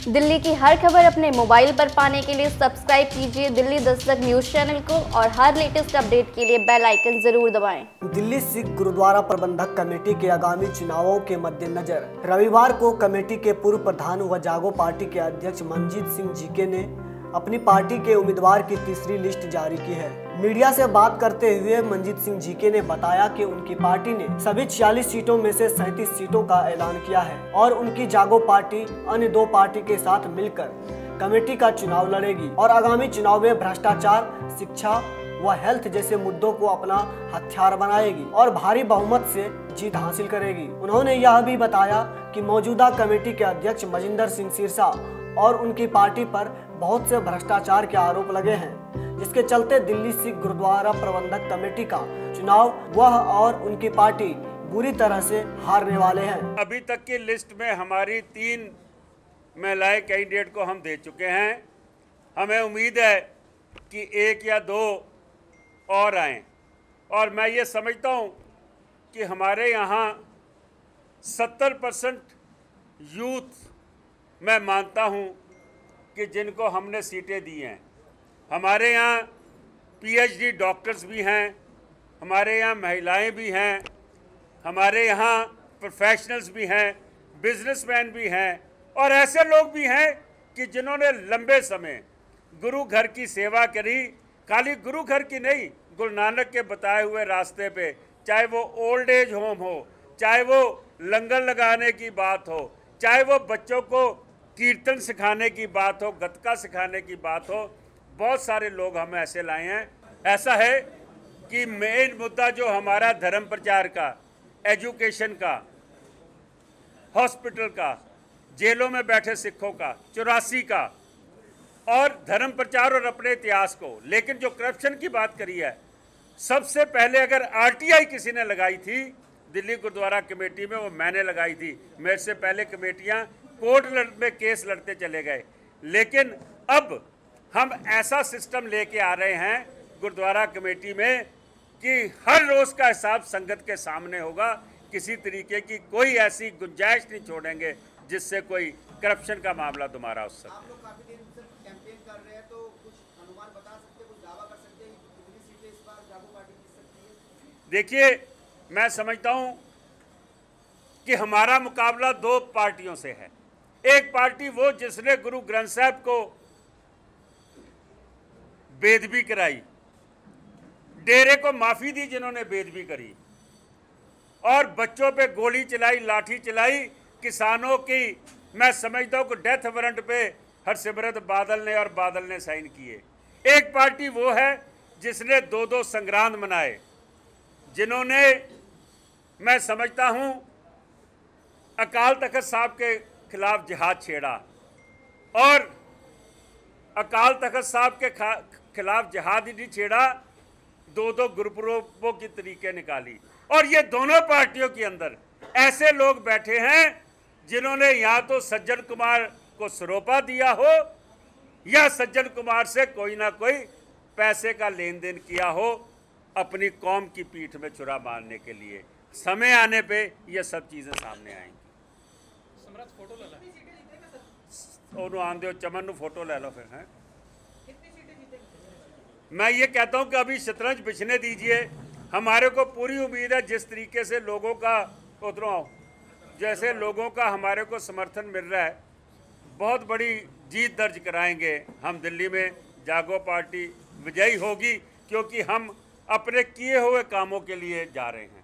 दिल्ली की हर खबर अपने मोबाइल पर पाने के लिए सब्सक्राइब कीजिए दिल्ली दस्तक न्यूज चैनल को और हर लेटेस्ट अपडेट के लिए बेल आइकन जरूर दबाएं। दिल्ली सिख गुरुद्वारा प्रबंधक कमेटी के आगामी चुनावों के मद्देनजर रविवार को कमेटी के पूर्व प्रधान व जागो पार्टी के अध्यक्ष मंजीत सिंह जीके ने अपनी पार्टी के उम्मीदवार की तीसरी लिस्ट जारी की है। मीडिया से बात करते हुए मंजीत सिंह जीके ने बताया कि उनकी पार्टी ने सभी 46 सीटों में से 37 सीटों का ऐलान किया है और उनकी जागो पार्टी अन्य दो पार्टी के साथ मिलकर कमेटी का चुनाव लड़ेगी और आगामी चुनाव में भ्रष्टाचार, शिक्षा व हेल्थ जैसे मुद्दों को अपना हथियार बनाएगी और भारी बहुमत से जीत हासिल करेगी। उन्होंने यह भी बताया कि मौजूदा कमेटी के अध्यक्ष मजिंदर सिंह सिरसा और उनकी पार्टी पर बहुत से भ्रष्टाचार के आरोप लगे हैं, जिसके चलते दिल्ली सिख गुरुद्वारा प्रबंधक कमेटी का चुनाव वह और उनकी पार्टी बुरी तरह से हारने वाले हैं। अभी तक की लिस्ट में हमारी 3 महिलाएं कैंडिडेट को हम दे चुके हैं। हमें उम्मीद है कि 1 या 2 और आएँ और मैं ये समझता हूँ कि हमारे यहाँ 70% यूथ मैं मानता हूँ कि जिनको हमने सीटें दी हैं। हमारे यहाँ PhD डॉक्टर्स भी हैं, हमारे यहाँ महिलाएं भी हैं, हमारे यहाँ प्रोफेशनल्स भी हैं, बिजनेसमैन भी हैं और ऐसे लोग भी हैं कि जिन्होंने लंबे समय गुरु घर की सेवा करी। खाली गुरु घर की नहीं, गुरु नानक के बताए हुए रास्ते पे, चाहे वो ओल्ड एज होम हो, चाहे वो लंगर लगाने की बात हो, चाहे वो बच्चों को कीर्तन सिखाने की बात हो, गतका सिखाने की बात हो, बहुत सारे लोग हम ऐसे लाए हैं। ऐसा है कि मेन मुद्दा जो हमारा धर्म प्रचार का, एजुकेशन का, हॉस्पिटल का, जेलों में बैठे सिखों का, 84 का और धर्म प्रचार और अपने इतिहास को, लेकिन जो करप्शन की बात करी है, सबसे पहले अगर RTI किसी ने लगाई थी दिल्ली गुरुद्वारा कमेटी में, वो मैंने लगाई थी। मेरे से पहले कमेटियां कोर्ट में केस लड़ते चले गए, लेकिन अब हम ऐसा सिस्टम लेके आ रहे हैं गुरुद्वारा कमेटी में कि हर रोज़ का हिसाब संगत के सामने होगा। किसी तरीके की कोई ऐसी गुंजाइश नहीं छोड़ेंगे जिससे कोई करप्शन का मामला दोबारा हो सके। आप लोग काफी दिन से कैंपेन कर रहे हैं, तो कुछ अनुमान बता सकते हैं, कुछ दावा कर सकते हैं कितनी सीटें इस बार जागो पार्टी जीत सकती है? देखिए, मैं समझता हूं कि हमारा मुकाबला 2 पार्टियों से है। एक पार्टी वो जिसने गुरु ग्रंथ साहब को बेदबी कराई, डेरे को माफी दी जिन्होंने बेदबी करी, और बच्चों पे गोली चलाई, लाठी चलाई, किसानों की मैं समझता हूं कि डेथ वारंट पे हरसिमरत बादल ने साइन किए। एक पार्टी वो है जिसने 2-2 संग्राम मनाए, जिन्होंने मैं समझता हूं अकाल तख्त साहब के खिलाफ जिहाद छेड़ा और अकाल तख्त साहब के खिलाफ जिहाद ही नहीं छेड़ा, 2-2 गुरपुरबों की तरीके निकाली। और ये दोनों पार्टियों के अंदर ऐसे लोग बैठे हैं जिन्होंने या तो सज्जन कुमार को सरोपा दिया हो या सज्जन कुमार से कोई ना कोई पैसे का लेन देन किया हो अपनी कौम की पीठ में छुरा मारने के लिए। समय आने पे ये सब चीज़ें सामने आएंगी। चमन फोटो ले लो फिर हैं। मैं ये कहता हूँ कि अभी शतरंज बिछने दीजिए। हमारे को पूरी उम्मीद है जिस तरीके से लोगों का जैसे लोगों का हमारे को समर्थन मिल रहा है, बहुत बड़ी जीत दर्ज कराएंगे हम दिल्ली में। जागो पार्टी विजयी होगी क्योंकि हम अपने किए हुए कामों के लिए जा रहे हैं।